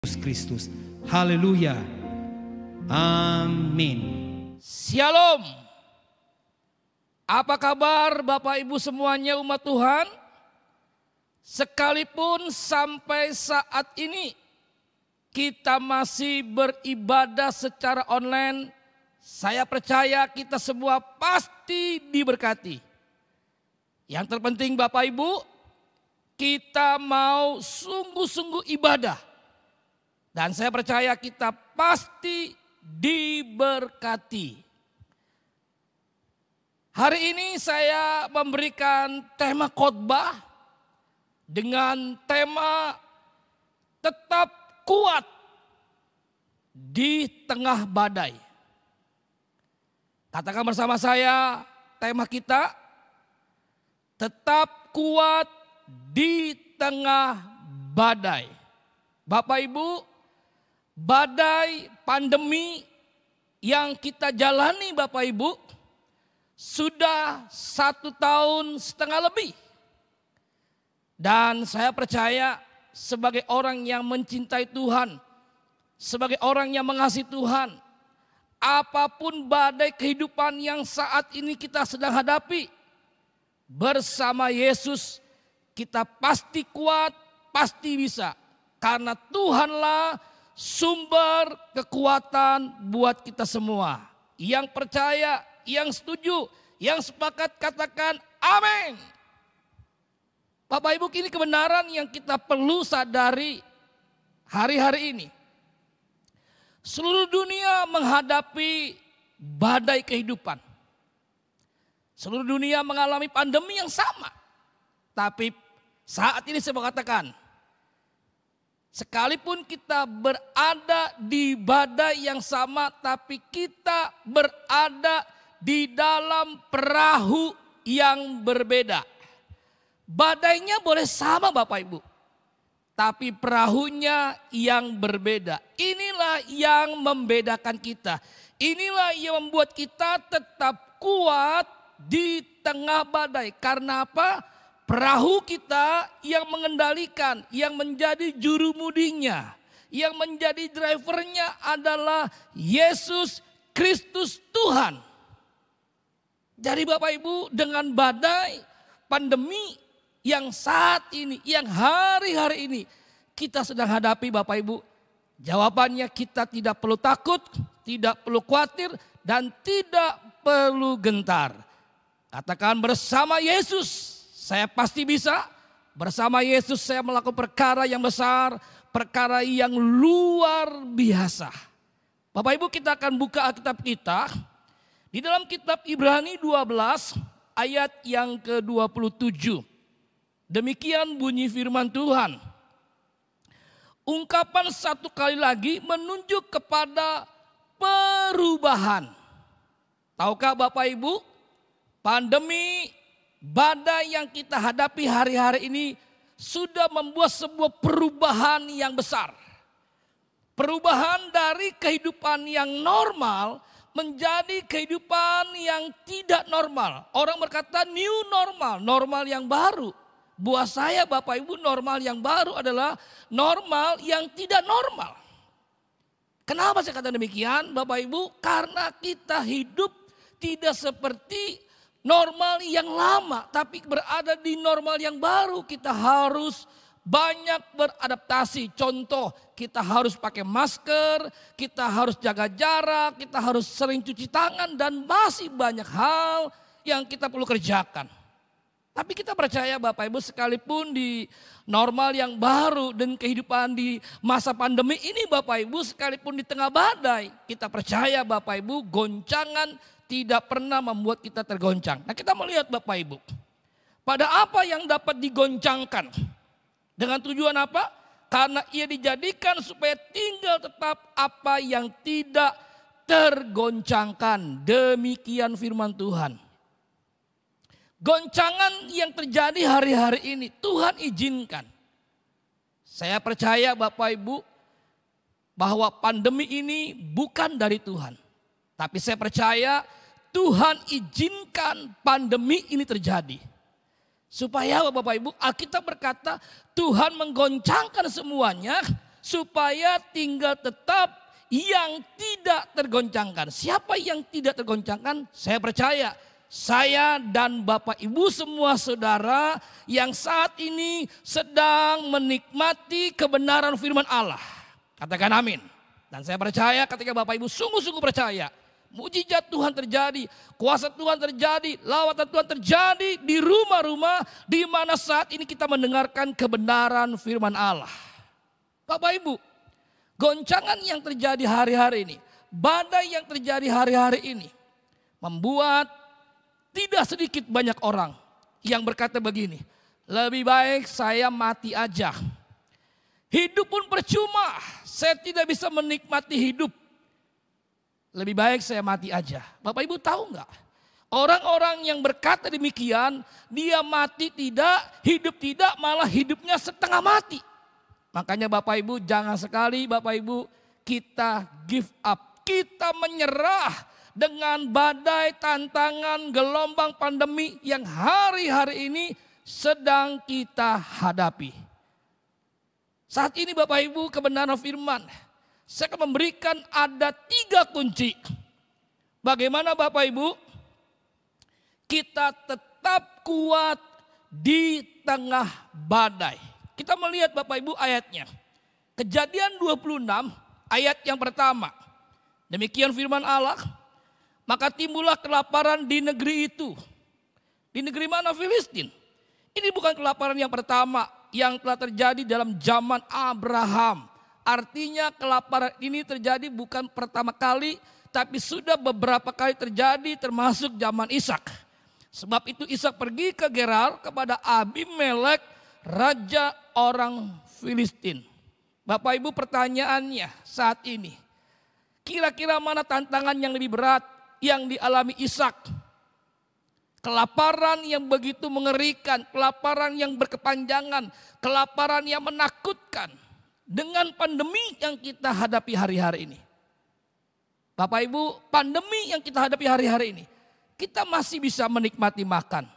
Yesus Kristus. Haleluya. Amin. Shalom. Apa kabar Bapak Ibu semuanya umat Tuhan? Sekalipun sampai saat ini kita masih beribadah secara online, saya percaya kita semua pasti diberkati. Yang terpenting Bapak Ibu, kita mau sungguh-sungguh ibadah. Dan saya percaya kita pasti diberkati. Hari ini saya memberikan tema khotbah dengan tema tetap kuat di tengah badai. Katakan bersama saya tema kita, tetap kuat di tengah badai. Bapak Ibu, badai pandemi yang kita jalani Bapak Ibu sudah 1,5 tahun lebih. Dan saya percaya sebagai orang yang mencintai Tuhan, sebagai orang yang mengasihi Tuhan, apapun badai kehidupan yang saat ini kita sedang hadapi, bersama Yesus kita pasti kuat, pasti bisa. Karena Tuhanlah sumber kekuatan buat kita semua. Yang percaya, yang setuju, yang sepakat katakan amin. Bapak Ibu, ini kebenaran yang kita perlu sadari hari-hari ini. Seluruh dunia menghadapi badai kehidupan. Seluruh dunia mengalami pandemi yang sama. Tapi saat ini saya mau katakan, sekalipun kita berada di badai yang sama, tapi kita berada di dalam perahu yang berbeda. Badainya boleh sama Bapak Ibu, tapi perahunya yang berbeda. Inilah yang membedakan kita. Inilah yang membuat kita tetap kuat di tengah badai. Karena apa? Perahu kita yang mengendalikan, yang menjadi jurumudinya, yang menjadi drivernya adalah Yesus Kristus Tuhan. Jadi Bapak Ibu, dengan badai pandemi yang saat ini, yang hari-hari ini kita sedang hadapi Bapak Ibu, jawabannya kita tidak perlu takut, tidak perlu khawatir, dan tidak perlu gentar. Katakan bersama Yesus, saya pasti bisa. Bersama Yesus saya melakukan perkara yang besar, perkara yang luar biasa. Bapak Ibu, kita akan buka Alkitab kita di dalam kitab Ibrani 12 ayat yang ke-27. Demikian bunyi firman Tuhan. Ungkapan satu kali lagi menunjuk kepada perubahan. Tahukah Bapak Ibu, pandemi badai yang kita hadapi hari-hari ini sudah membuat sebuah perubahan yang besar. Perubahan dari kehidupan yang normal menjadi kehidupan yang tidak normal. Orang berkata new normal, normal yang baru. Buat saya Bapak Ibu, normal yang baru adalah normal yang tidak normal. Kenapa saya kata demikian Bapak Ibu? Karena kita hidup tidak seperti normal yang lama, tapi berada di normal yang baru. Kita harus banyak beradaptasi. Contoh, kita harus pakai masker, kita harus jaga jarak, kita harus sering cuci tangan, dan masih banyak hal yang kita perlu kerjakan. Tapi kita percaya Bapak Ibu, sekalipun di normal yang baru dan kehidupan di masa pandemi ini Bapak Ibu, sekalipun di tengah badai, kita percaya Bapak Ibu, goncangan tidak pernah membuat kita tergoncang. Nah, kita melihat Bapak Ibu, pada apa yang dapat digoncangkan. Dengan tujuan apa? Karena ia dijadikan supaya tinggal tetap apa yang tidak tergoncangkan. Demikian firman Tuhan. Goncangan yang terjadi hari-hari ini Tuhan izinkan. Saya percaya Bapak Ibu bahwa pandemi ini bukan dari Tuhan. Tapi saya percaya Tuhan izinkan pandemi ini terjadi. Supaya Bapak Ibu, Alkitab berkata Tuhan menggoncangkan semuanya supaya tinggal tetap yang tidak tergoncangkan. Siapa yang tidak tergoncangkan? Saya percaya saya dan Bapak Ibu semua saudara yang saat ini sedang menikmati kebenaran firman Allah. Katakan amin. Dan saya percaya ketika Bapak Ibu sungguh-sungguh percaya, mujizat Tuhan terjadi, kuasa Tuhan terjadi, lawatan Tuhan terjadi di rumah-rumah di mana saat ini kita mendengarkan kebenaran firman Allah. Bapak Ibu, goncangan yang terjadi hari-hari ini, badai yang terjadi hari-hari ini membuat tidak sedikit banyak orang yang berkata begini, lebih baik saya mati aja. Hidup pun percuma, saya tidak bisa menikmati hidup. Lebih baik saya mati aja. Bapak Ibu tahu nggak? Orang-orang yang berkata demikian, dia mati tidak, hidup tidak, malah hidupnya setengah mati. Makanya Bapak Ibu jangan sekali Bapak Ibu kita give up. Kita menyerah dengan badai, tantangan, gelombang pandemi yang hari-hari ini sedang kita hadapi. Saat ini Bapak Ibu kebenaran firman, saya akan memberikan ada 3 kunci. Bagaimana Bapak Ibu kita tetap kuat di tengah badai. Kita melihat Bapak Ibu ayatnya. Kejadian 26 ayat yang pertama. Demikian firman Allah. Maka timbullah kelaparan di negeri itu. Di negeri mana? Filistin. Ini bukan kelaparan yang pertama yang telah terjadi dalam zaman Abraham. Artinya kelaparan ini terjadi bukan pertama kali, tapi sudah beberapa kali terjadi termasuk zaman Ishak. Sebab itu Ishak pergi ke Gerar kepada Abimelek, raja orang Filistin. Bapak Ibu pertanyaannya saat ini, kira-kira mana tantangan yang lebih berat yang dialami Ishak? Kelaparan yang begitu mengerikan, kelaparan yang berkepanjangan, kelaparan yang menakutkan dengan pandemi yang kita hadapi hari-hari ini. Bapak Ibu, pandemi yang kita hadapi hari-hari ini, kita masih bisa menikmati makan.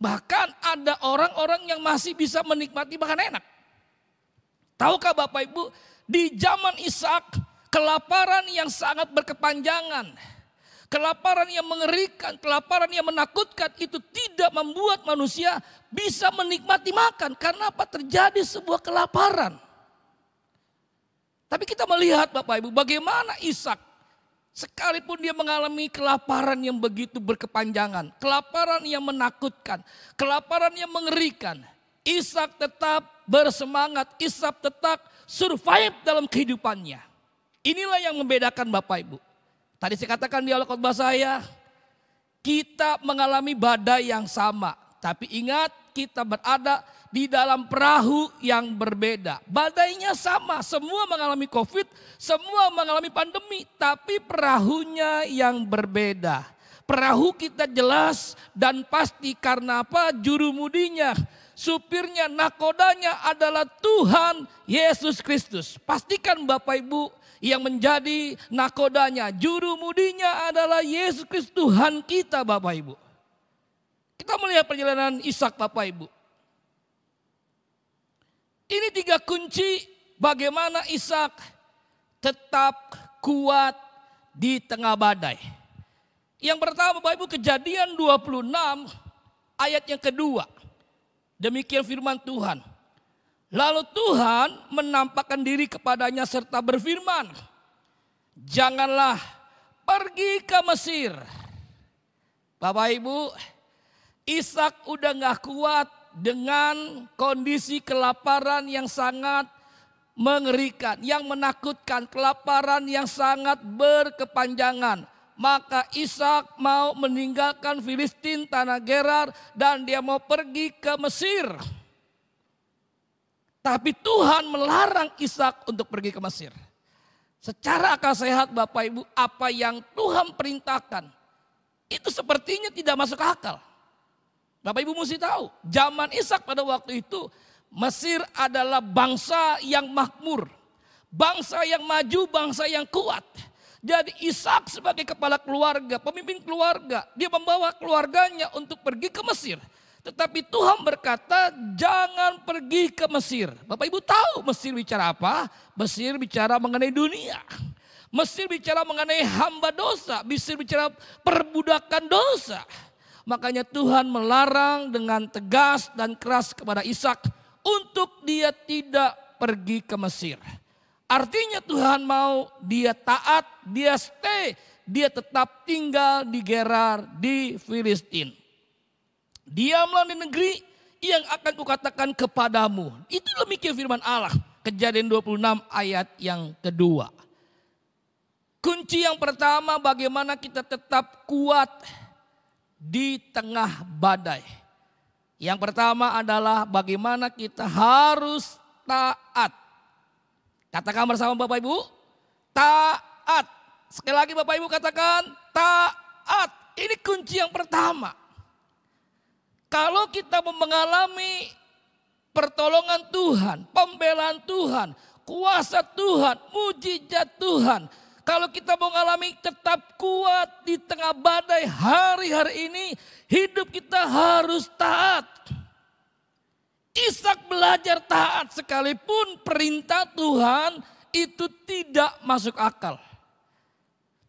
Bahkan ada orang-orang yang masih bisa menikmati makan enak. Tahukah Bapak Ibu, di zaman Ishak, kelaparan yang sangat berkepanjangan, kelaparan yang mengerikan, kelaparan yang menakutkan itu tidak membuat manusia bisa menikmati makan. Karena apa? Terjadi sebuah kelaparan. Tapi kita melihat Bapak Ibu bagaimana Ishak sekalipun dia mengalami kelaparan yang begitu berkepanjangan, kelaparan yang menakutkan, kelaparan yang mengerikan, Ishak tetap bersemangat, Ishak tetap survive dalam kehidupannya. Inilah yang membedakan Bapak Ibu. Tadi saya katakan di awal khotbah saya, kita mengalami badai yang sama. Tapi ingat, kita berada di dalam perahu yang berbeda. Badainya sama, semua mengalami COVID, semua mengalami pandemi. Tapi perahunya yang berbeda. Perahu kita jelas dan pasti karena apa? Jurumudinya, supirnya, nakodanya adalah Tuhan Yesus Kristus. Pastikan Bapak Ibu, yang menjadi nakodanya, jurumudinya adalah Yesus Kristus Tuhan kita Bapak Ibu. Kita melihat perjalanan Ishak Bapak Ibu. Ini 3 kunci bagaimana Ishak tetap kuat di tengah badai. Yang pertama Bapak Ibu, Kejadian 26 ayat yang kedua. Demikian firman Tuhan. Lalu Tuhan menampakkan diri kepadanya serta berfirman, janganlah pergi ke Mesir. Bapak Ibu, Ishak udah gak kuat dengan kondisi kelaparan yang sangat mengerikan, yang menakutkan, kelaparan yang sangat berkepanjangan. Maka Ishak mau meninggalkan Filistin, tanah Gerar, dan dia mau pergi ke Mesir. Tapi Tuhan melarang Ishak untuk pergi ke Mesir. Secara akal sehat Bapak Ibu, apa yang Tuhan perintahkan itu sepertinya tidak masuk akal. Bapak Ibu mesti tahu, zaman Ishak pada waktu itu Mesir adalah bangsa yang makmur, bangsa yang maju, bangsa yang kuat. Jadi Ishak sebagai kepala keluarga, pemimpin keluarga, dia membawa keluarganya untuk pergi ke Mesir. Tetapi Tuhan berkata jangan pergi ke Mesir. Bapak Ibu tahu Mesir bicara apa? Mesir bicara mengenai dunia. Mesir bicara mengenai hamba dosa. Mesir bicara perbudakan dosa. Makanya Tuhan melarang dengan tegas dan keras kepada Ishak untuk dia tidak pergi ke Mesir. Artinya Tuhan mau dia taat, dia stay, dia tetap tinggal di Gerar di Filistin. Diamlah di negeri yang akan kukatakan kepadamu. Itu demikian firman Allah. Kejadian 26 ayat yang kedua. Kunci yang pertama bagaimana kita tetap kuat di tengah badai. Yang pertama adalah bagaimana kita harus taat. Katakan bersama Bapak Ibu, taat. Sekali lagi Bapak Ibu katakan taat. Ini kunci yang pertama. Kalau kita mengalami pertolongan Tuhan, pembelaan Tuhan, kuasa Tuhan, mujizat Tuhan. Kalau kita mengalami tetap kuat di tengah badai hari-hari ini, hidup kita harus taat. Ishak belajar taat sekalipun perintah Tuhan itu tidak masuk akal.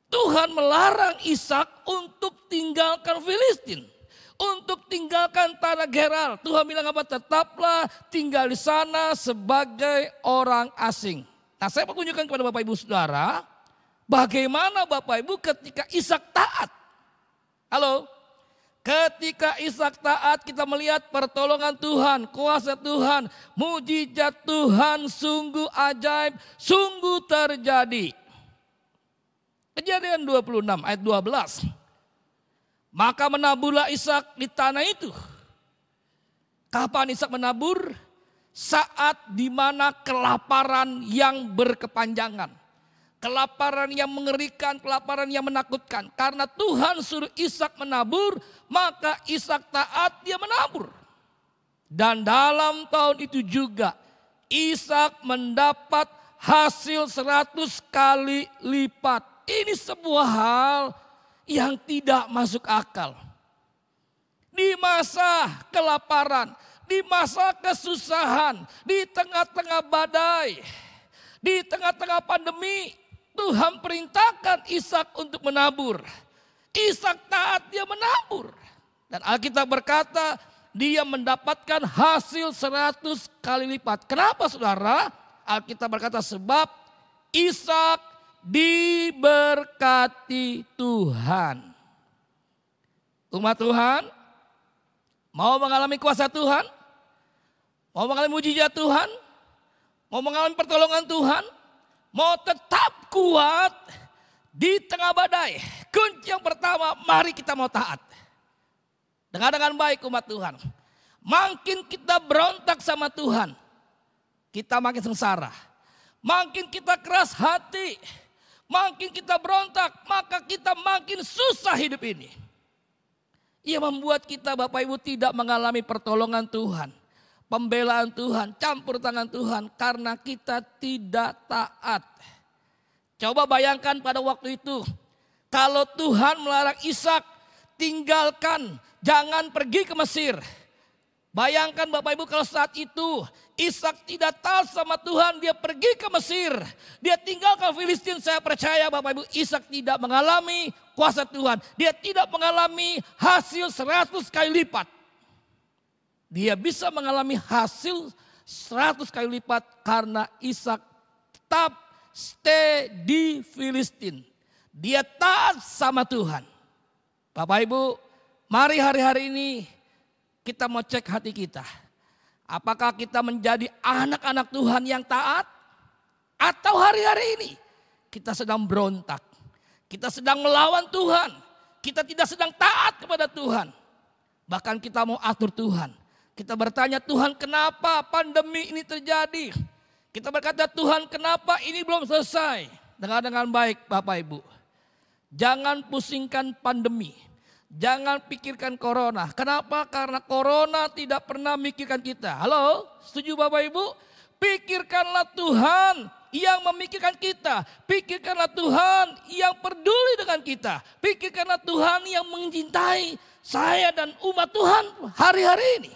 Tuhan melarang Ishak untuk tinggalkan Filistin. Untuk tinggalkan tanah Gerar. Tuhan bilang apa? Tetaplah tinggal di sana sebagai orang asing. Nah, saya mau tunjukkan kepada Bapak Ibu Saudara. Bagaimana Bapak Ibu ketika Ishak taat. Halo. Ketika Ishak taat kita melihat pertolongan Tuhan. Kuasa Tuhan. Mujizat Tuhan sungguh ajaib. Sungguh terjadi. Kejadian 26 ayat 12. Maka menaburlah Ishak di tanah itu. Kapan Ishak menabur? Saat dimana kelaparan yang berkepanjangan. Kelaparan yang mengerikan, kelaparan yang menakutkan. Karena Tuhan suruh Ishak menabur, maka Ishak taat dia menabur. Dan dalam tahun itu juga Ishak mendapat hasil 100 kali lipat. Ini sebuah hal yang tidak masuk akal. Di masa kelaparan, di masa kesusahan, di tengah-tengah badai, di tengah-tengah pandemi, Tuhan perintahkan Ishak untuk menabur. Ishak taat dia menabur. Dan Alkitab berkata dia mendapatkan hasil 100 kali lipat. Kenapa saudara? Alkitab berkata sebab Ishak diberkati Tuhan. Umat Tuhan mau mengalami kuasa Tuhan, mau mengalami mujizat Tuhan, mau mengalami pertolongan Tuhan, mau tetap kuat di tengah badai. Kunci yang pertama, mari kita mau taat. Dengar dengan baik umat Tuhan. Makin kita berontak sama Tuhan, kita makin sengsara. Makin kita keras hati, makin kita berontak, maka kita makin susah hidup ini. Ia membuat kita Bapak Ibu tidak mengalami pertolongan Tuhan. Pembelaan Tuhan, campur tangan Tuhan karena kita tidak taat. Coba bayangkan pada waktu itu. Kalau Tuhan melarang Ishak tinggalkan, jangan pergi ke Mesir. Bayangkan Bapak Ibu kalau saat itu Ishak tidak taat sama Tuhan, dia pergi ke Mesir. Dia tinggalkan Filistin, saya percaya Bapak Ibu Ishak tidak mengalami kuasa Tuhan. Dia tidak mengalami hasil 100 kali lipat. Dia bisa mengalami hasil 100 kali lipat karena Ishak tetap stay di Filistin. Dia taat sama Tuhan. Bapak Ibu, mari hari-hari ini kita mau cek hati kita. Apakah kita menjadi anak-anak Tuhan yang taat? Atau hari-hari ini kita sedang berontak. Kita sedang melawan Tuhan. Kita tidak sedang taat kepada Tuhan. Bahkan kita mau atur Tuhan. Kita bertanya Tuhan kenapa pandemi ini terjadi? Kita berkata Tuhan kenapa ini belum selesai? Dengar dengan baik Bapak Ibu. Jangan pusingkan pandemi. Jangan pikirkan corona. Kenapa? Karena corona tidak pernah mikirkan kita. Halo, setuju Bapak Ibu? Pikirkanlah Tuhan yang memikirkan kita. Pikirkanlah Tuhan yang peduli dengan kita. Pikirkanlah Tuhan yang mencintai saya dan umat Tuhan hari-hari ini.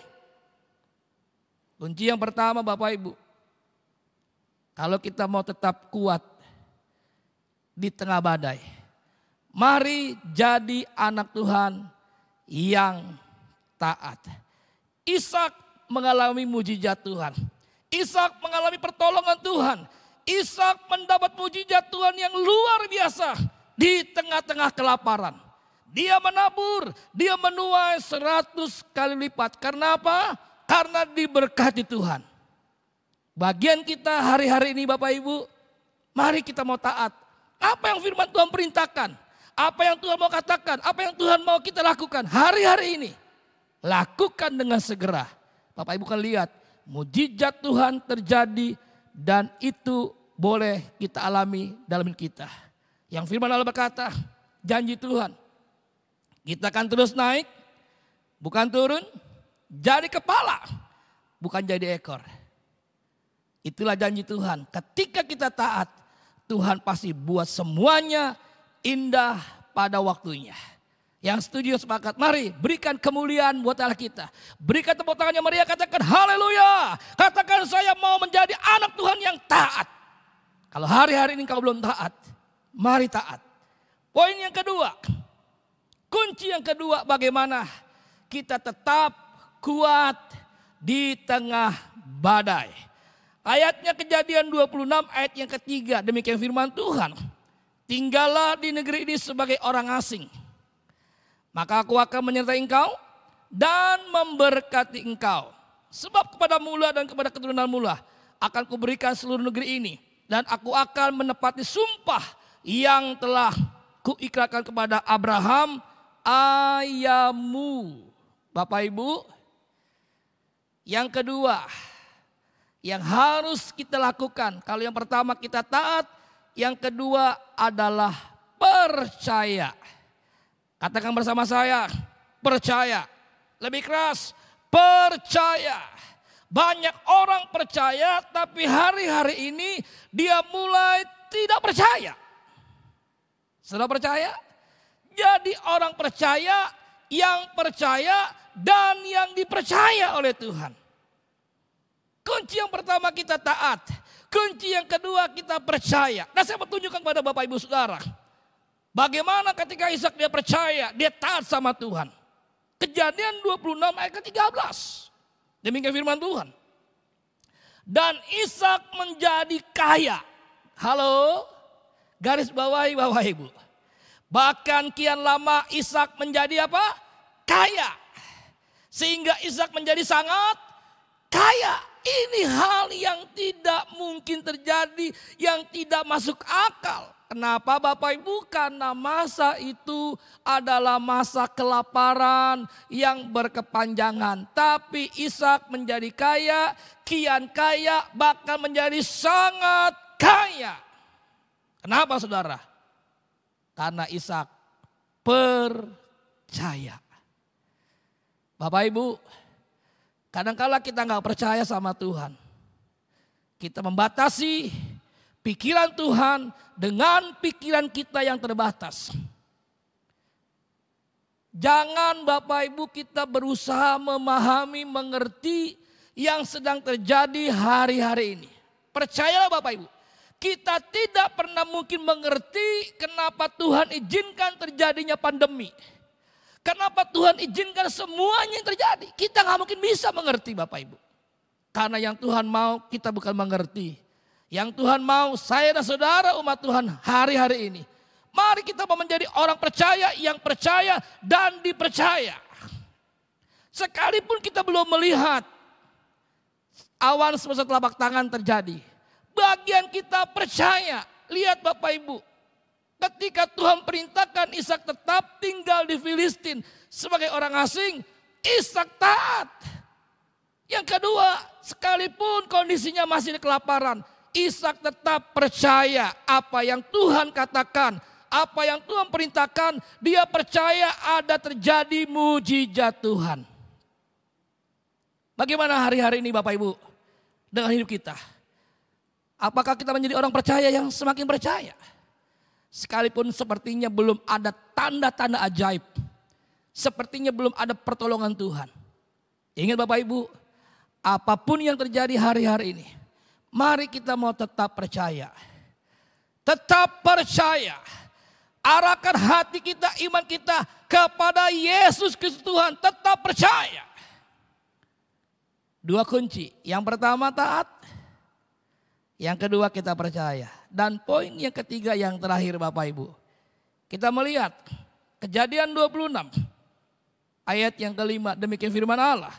Kunci yang pertama Bapak Ibu, kalau kita mau tetap kuat di tengah badai, mari jadi anak Tuhan yang taat. Ishak mengalami mujizat Tuhan. Ishak mengalami pertolongan Tuhan. Ishak mendapat mujizat Tuhan yang luar biasa di tengah-tengah kelaparan. Dia menabur, dia menuai 100 kali lipat. Karena apa? Karena diberkati Tuhan. Bagian kita hari-hari ini Bapak Ibu, mari kita mau taat. Apa yang firman Tuhan perintahkan? Apa yang Tuhan mau katakan? Apa yang Tuhan mau kita lakukan hari-hari ini? Lakukan dengan segera. Bapak Ibu kan lihat, mujizat Tuhan terjadi dan itu boleh kita alami dalam kita. Yang firman Allah berkata, janji Tuhan, kita akan terus naik, bukan turun, jadi kepala, bukan jadi ekor. Itulah janji Tuhan. Ketika kita taat, Tuhan pasti buat semuanya indah pada waktunya. Yang setuju sepakat, mari berikan kemuliaan buat Allah kita. Berikan tepuk tangannya Maria, katakan haleluya. Katakan saya mau menjadi anak Tuhan yang taat. Kalau hari-hari ini kau belum taat, mari taat. Poin yang kedua, kunci yang kedua, bagaimana kita tetap kuat di tengah badai. Ayatnya Kejadian 26 ayat yang ketiga, demikian firman Tuhan. Tinggallah di negeri ini sebagai orang asing. Maka aku akan menyertai engkau dan memberkati engkau. Sebab kepada mula dan kepada keturunan mula akan kuberikan seluruh negeri ini. Dan aku akan menepati sumpah yang telah kuikrarkan kepada Abraham ayahmu. Bapak Ibu, yang kedua yang harus kita lakukan. Kalau yang pertama kita taat, yang kedua adalah percaya. Katakan bersama saya, percaya. Lebih keras, percaya. Banyak orang percaya tapi hari-hari ini dia mulai tidak percaya. Sudah percaya? Jadi orang percaya, yang percaya dan yang dipercaya oleh Tuhan. Kunci yang pertama kita taat. Kunci yang kedua kita percaya. Nah, saya mau tunjukkan kepada Bapak Ibu Saudara. Bagaimana ketika Ishak dia percaya, dia taat sama Tuhan. Kejadian 26 ayat ke-13. Demikian firman Tuhan. Dan Ishak menjadi kaya. Halo, garis bawahi Bapak Ibu. Bahkan kian lama Ishak menjadi apa? Kaya. Sehingga Ishak menjadi sangat kaya. Ini hal yang tidak mungkin terjadi, yang tidak masuk akal. Kenapa Bapak Ibu? Karena masa itu adalah masa kelaparan yang berkepanjangan. Tapi Ishak menjadi kaya, kian kaya, bahkan menjadi sangat kaya. Kenapa saudara? Karena Ishak percaya. Bapak Ibu, kadang-kala kita nggak percaya sama Tuhan. Kita membatasi pikiran Tuhan dengan pikiran kita yang terbatas. Jangan Bapak Ibu kita berusaha memahami, mengerti yang sedang terjadi hari-hari ini. Percayalah Bapak Ibu, kita tidak pernah mungkin mengerti kenapa Tuhan izinkan terjadinya pandemi. Kenapa Tuhan izinkan semuanya yang terjadi. Kita gak mungkin bisa mengerti Bapak Ibu. Karena yang Tuhan mau kita bukan mengerti. Yang Tuhan mau saya dan saudara umat Tuhan hari-hari ini. Mari kita mau menjadi orang percaya yang percaya dan dipercaya. Sekalipun kita belum melihat awan sebesar telapak tangan terjadi. Bagian kita percaya. Lihat Bapak Ibu. Ketika Tuhan perintahkan Ishak tetap tinggal di Filistin sebagai orang asing. Ishak taat. Yang kedua, sekalipun kondisinya masih di kelaparan. Ishak tetap percaya apa yang Tuhan katakan, apa yang Tuhan perintahkan, dia percaya ada terjadi mujizat Tuhan. Bagaimana hari-hari ini Bapak Ibu dengan hidup kita? Apakah kita menjadi orang percaya yang semakin percaya? Sekalipun sepertinya belum ada tanda-tanda ajaib. sepertinya belum ada pertolongan Tuhan. Ingat Bapak Ibu, apapun yang terjadi hari-hari ini, mari kita mau tetap percaya. Tetap percaya. Arahkan hati kita, iman kita kepada Yesus Kristus Tuhan. Tetap percaya. Dua kunci. Yang pertama taat. Yang kedua kita percaya. Dan poin yang ketiga yang terakhir Bapak Ibu. Kita melihat Kejadian 26. Ayat yang kelima, demikian firman Allah.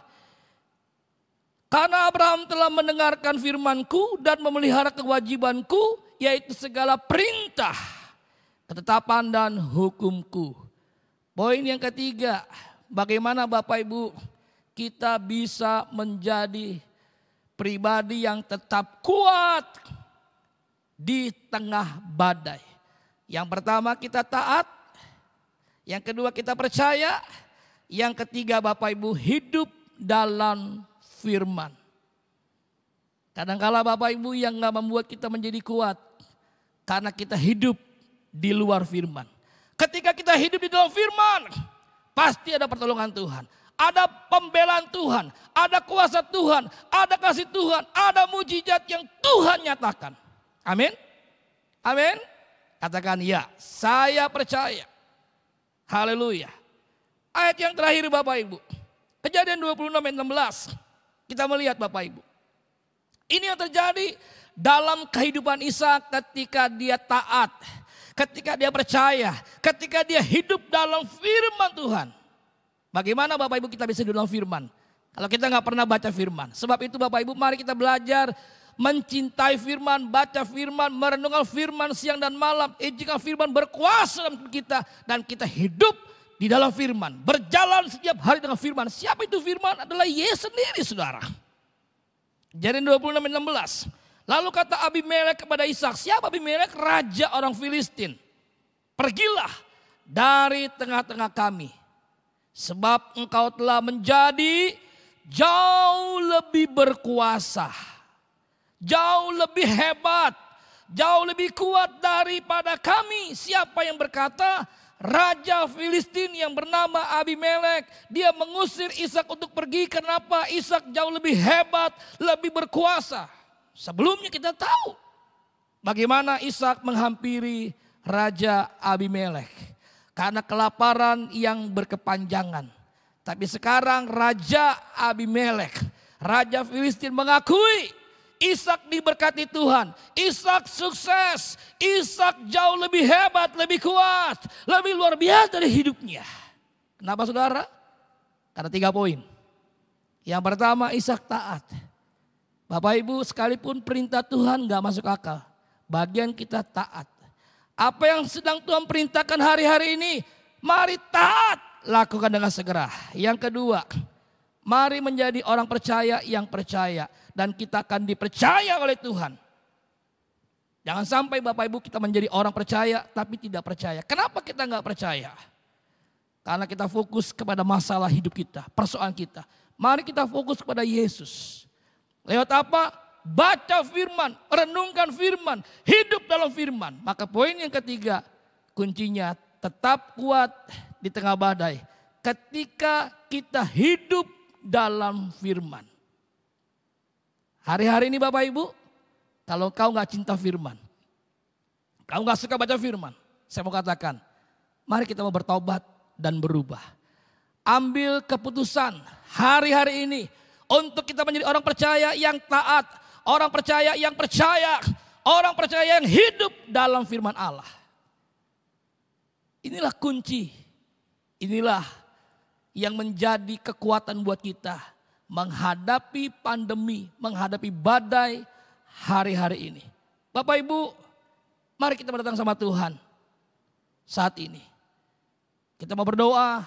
Karena Abraham telah mendengarkan firman-Ku dan memelihara kewajiban-Ku, yaitu segala perintah, ketetapan dan hukum-Ku. Poin yang ketiga, bagaimana Bapak Ibu kita bisa menjadi pribadi yang tetap kuat di tengah badai. Yang pertama kita taat, yang kedua kita percaya, yang ketiga Bapak Ibu hidup dalam firman. Kadang-kala Bapak Ibu yang gak membuat kita menjadi kuat, karena kita hidup di luar firman. Ketika kita hidup di dalam firman, pasti ada pertolongan Tuhan. Ada pembelaan Tuhan, ada kuasa Tuhan, ada kasih Tuhan, ada mujizat yang Tuhan nyatakan. Amin. Amin. Katakan ya, saya percaya. Haleluya. Ayat yang terakhir Bapak Ibu. Kejadian 26 ayat 16. Kita melihat Bapak Ibu. Ini yang terjadi dalam kehidupan Ishak ketika dia taat. Ketika dia percaya. Ketika dia hidup dalam firman Tuhan. Bagaimana Bapak Ibu kita bisa hidup dalam firman? Kalau kita gak pernah baca firman. Sebab itu Bapak Ibu mari kita belajar mencintai firman, baca firman, merenungkan firman siang dan malam. Izinkan firman berkuasa dalam kita dan kita hidup di dalam firman. Berjalan setiap hari dengan firman. Siapa itu firman? Adalah Yesus sendiri saudara. Kejadian 26 ayat 16. Lalu kata Abimelek kepada Ishak. Siapa Abimelek? Raja orang Filistin. Pergilah dari tengah-tengah kami. Sebab engkau telah menjadi jauh lebih berkuasa. Jauh lebih hebat, jauh lebih kuat daripada kami. Siapa yang berkata? Raja Filistin yang bernama Abimelek. Dia mengusir Ishak untuk pergi. Kenapa? Ishak jauh lebih hebat, lebih berkuasa. Sebelumnya kita tahu bagaimana Ishak menghampiri Raja Abimelek. Karena kelaparan yang berkepanjangan. Tapi sekarang Raja Abimelek, Raja Filistin mengakui Ishak diberkati Tuhan. Ishak sukses. Ishak jauh lebih hebat, lebih kuat, lebih luar biasa dari hidupnya. Kenapa saudara? Karena 3 poin. Yang pertama Ishak taat. Bapak Ibu sekalipun perintah Tuhan gak masuk akal. Bagian kita taat. Apa yang sedang Tuhan perintahkan hari-hari ini, mari taat. Lakukan dengan segera. Yang kedua, mari menjadi orang percaya yang percaya. Dan kita akan dipercaya oleh Tuhan. Jangan sampai Bapak Ibu kita menjadi orang percaya tapi tidak percaya. Kenapa kita nggak percaya? Karena kita fokus kepada masalah hidup kita, persoalan kita. Mari kita fokus kepada Yesus. Lewat apa? Baca firman, renungkan firman, hidup dalam firman. Maka poin yang ketiga, kuncinya tetap kuat di tengah badai. Ketika kita hidup dalam firman. Hari-hari ini Bapak Ibu, kalau kau gak cinta firman, kau gak suka baca firman, saya mau katakan, mari kita mau bertobat dan berubah. Ambil keputusan hari-hari ini untuk kita menjadi orang percaya yang taat, orang percaya yang percaya, orang percaya yang hidup dalam firman Allah. Inilah kunci, inilah yang menjadi kekuatan buat kita. Menghadapi pandemi, menghadapi badai hari-hari ini. Bapak Ibu, mari kita berdatang sama Tuhan saat ini. Kita mau berdoa,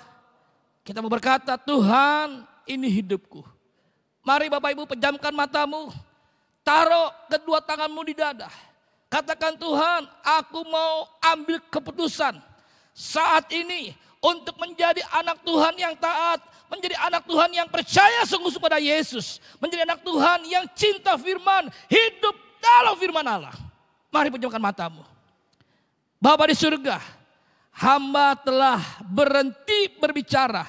kita mau berkata, Tuhan ini hidupku. Mari Bapak Ibu pejamkan matamu, taruh kedua tanganmu di dada. Katakan Tuhan, aku mau ambil keputusan saat ini untuk menjadi anak Tuhan yang taat, menjadi anak Tuhan yang percaya sungguh-sungguh pada Yesus, menjadi anak Tuhan yang cinta firman, hidup dalam firman Allah. Mari pejamkan matamu. Bapa di surga, hamba telah berhenti berbicara,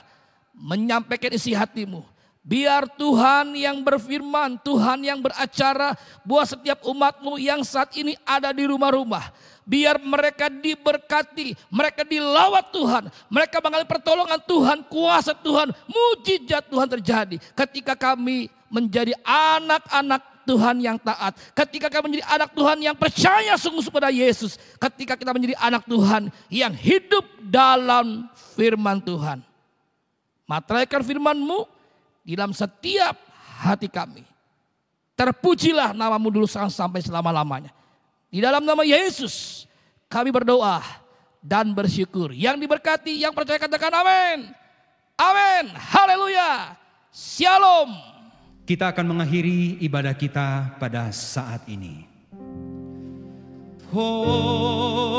menyampaikan isi hatimu. Biar Tuhan yang berfirman, Tuhan yang beracara buat setiap umatmu yang saat ini ada di rumah-rumah. Biar mereka diberkati, mereka dilawat Tuhan, mereka mengalami pertolongan Tuhan, kuasa Tuhan, mujizat Tuhan terjadi. Ketika kami menjadi anak-anak Tuhan yang taat, ketika kami menjadi anak Tuhan yang percaya sungguh-sungguh pada Yesus, ketika kita menjadi anak Tuhan yang hidup dalam firman Tuhan. Materaikan firman-Mu di dalam setiap hati kami. Terpujilah namamu dulu sampai selama-lamanya. Di dalam nama Yesus kami berdoa dan bersyukur. Yang diberkati, yang percaya katakan amin. Amin. Haleluya. Shalom. Kita akan mengakhiri ibadah kita pada saat ini. Hosana.